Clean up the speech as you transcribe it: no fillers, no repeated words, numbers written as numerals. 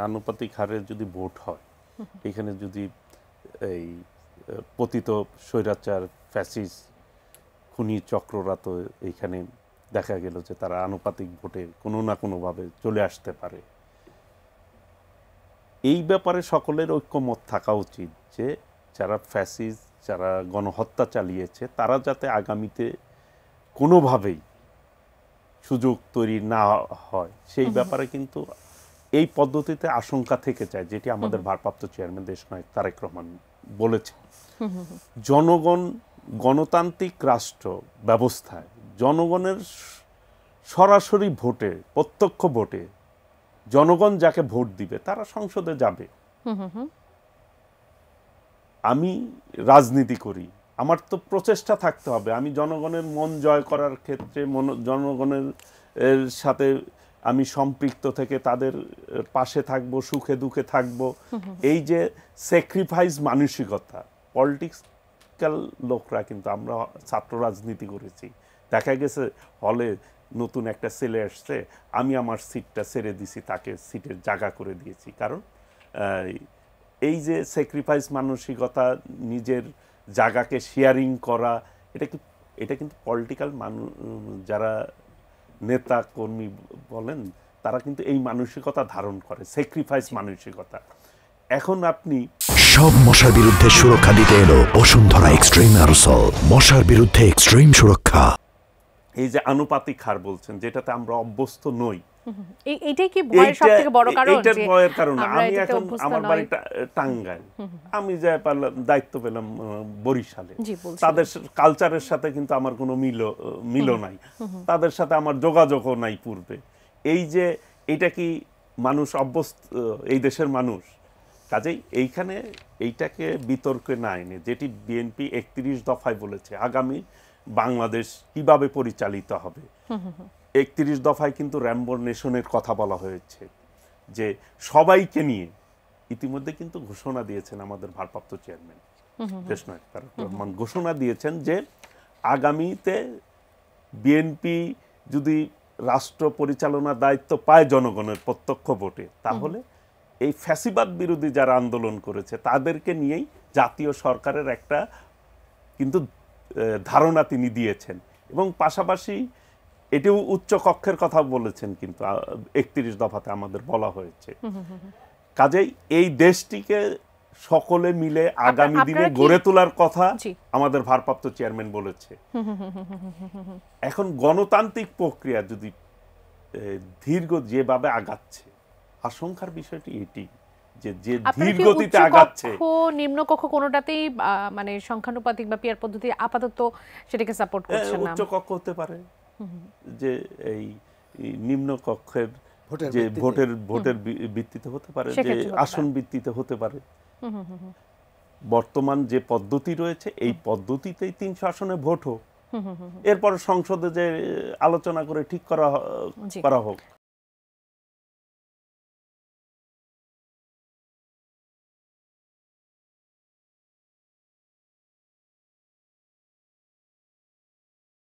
আনুপাতিক হারে যদি ভোট হয়, এখানে যদি এই পতিত স্বৈরাচার ফ্যাসিস্ট খুনি চক্ররা তো এইখানে দেখা গেল যে তারা আনুপাতিক ভোটে কোনো না কোনোভাবে চলে আসতে পারে। এই ব্যাপারে সকলের ঐক্যমত থাকা উচিত যে যারা ফ্যাসিস্ট, যারা গণহত্যা চালিয়েছে, তারা যাতে আগামীতে কোনোভাবেই সুযোগ তৈরি না হয় সেই ব্যাপারে কিন্তু এই পদ্ধতিতে আশঙ্কা থেকে যায়, যেটি আমাদের ভারপ্রাপ্ত চেয়ারম্যান দেশনায়ক তারেক রহমান বলেছেন। জনগণ গণতান্ত্রিক রাষ্ট্র ব্যবস্থায় জনগণের সরাসরি ভোটে, প্রত্যক্ষ ভোটে জনগণ যাকে ভোট দিবে তারা সংসদে যাবে। আমি রাজনীতি করি, আমার তো প্রচেষ্টা থাকতে হবে, আমি জনগণের মন জয় করার ক্ষেত্রে জনগণের সাথে আমি সম্পৃক্ত থেকে তাদের পাশে থাকব, সুখে দুঃখে থাকব। এই যে স্যাক্রিফাইস মানসিকতা, পলিটিক্যাল লোকরা কিন্তু আমরা ছাত্র রাজনীতি করেছি, দেখা গেছে হলে নতুন একটা ছেলে আসছে, আমি আমার সিটটা ছেড়ে দিছি, তাকে সিটের জায়গা করে দিয়েছি। কারণ এই যে স্যাক্রিফাইস মানসিকতা, নিজের জায়গাকে শেয়ারিং করা, এটা কিন্তু পলিটিক্যাল যারা নেতা কর্মী বলেন তারা কিন্তু এই মানসিকতা ধারণ করে, স্যাক্রিফাইস মানসিকতা। এখন আপনি সব মশার বিরুদ্ধে সুরক্ষা দিতে এলো বসুন্ধরা এক্সট্রিম অ্যারোসল, মশার বিরুদ্ধে এক্সট্রিম সুরক্ষা। এই যে আনুপাতিক হার বলছেন, যেটাতে আমরা অভ্যস্ত নই, এইটাই কি ভয়ের সবথেকে বড় কারণ? এইটার ভয়ের কারণ। আমি এখন আমার বাড়ি টাঙ্গাইল, আমি যা পারলাম দায়িত্ব পেলাম বরিশালে, তাদের কালচারের সাথে কিন্তু আমার কোনো মিলও নাই, তাদের সাথে আমার যোগাযোগও নাই পূর্বে। এই যে এটা কি মানুষ অভ্যস্ত, এই দেশের মানুষ, কাজেই এইখানে এইটাকে বিতর্কে না এনে, যেটি বিএনপি 31 দফায় বলেছে আগামী বাংলাদেশ কিভাবে পরিচালিত হবে। 31 দফায় কিন্তু র্যাম্বো নেশনের কথা বলা হয়েছে, যে সবাইকে নিয়ে ইতিমধ্যে কিন্তু ঘোষণা দিয়েছেন আমাদের ভারপ্রাপ্ত চেয়ারম্যান দেশনায়ক তারেক রহমান, ঘোষণা দিয়েছেন যে আগামীতে বিএনপি যদি রাষ্ট্র পরিচালনার দায়িত্ব পায় জনগণের প্রত্যক্ষ ভোটে, তাহলে এই ফ্যাসিবাদ বিরোধী যারা আন্দোলন করেছে তাদেরকে নিয়েই জাতীয় সরকারের একটা কিন্তু ধারণা তিনি দিয়েছেন। এবং পাশাপাশি এটিও উচ্চ কক্ষের কথা বলেছেন, কিন্তু 31 দফাতে আমাদের বলা হয়েছে। কাজেই এই দেশটিকে সকলে মিলে আগামী দিনে গড়ে তোলার কথা আমাদের ভারপ্রাপ্ত চেয়ারম্যান বলেছে। এখন গণতান্ত্রিক প্রক্রিয়া যদি দীর্ঘ যেভাবে আগাচ্ছে, আশঙ্কার বিষয়টি এটি যে ধীর গতিতে আগাচ্ছে, নিম্নকক্ষ কোনোটাতেই মানে সংখ্যানুপাতিক বা পিয়ার পদ্ধতি আপাতত সেটাকে সাপোর্ট করছে না। উচ্চ কক্ষ হতে পারে, যে এই নিম্ন কক্ষের যে ভোটের ভিত্তিতে হতে পারে, যে আসন ভিত্তিতে হতে পারে। বর্তমান যে পদ্ধতি রয়েছে এই পদ্ধতিতেই 300 আসনে ভোট হোক, এরপর সংসদে যে আলোচনা করে ঠিক করা হোক।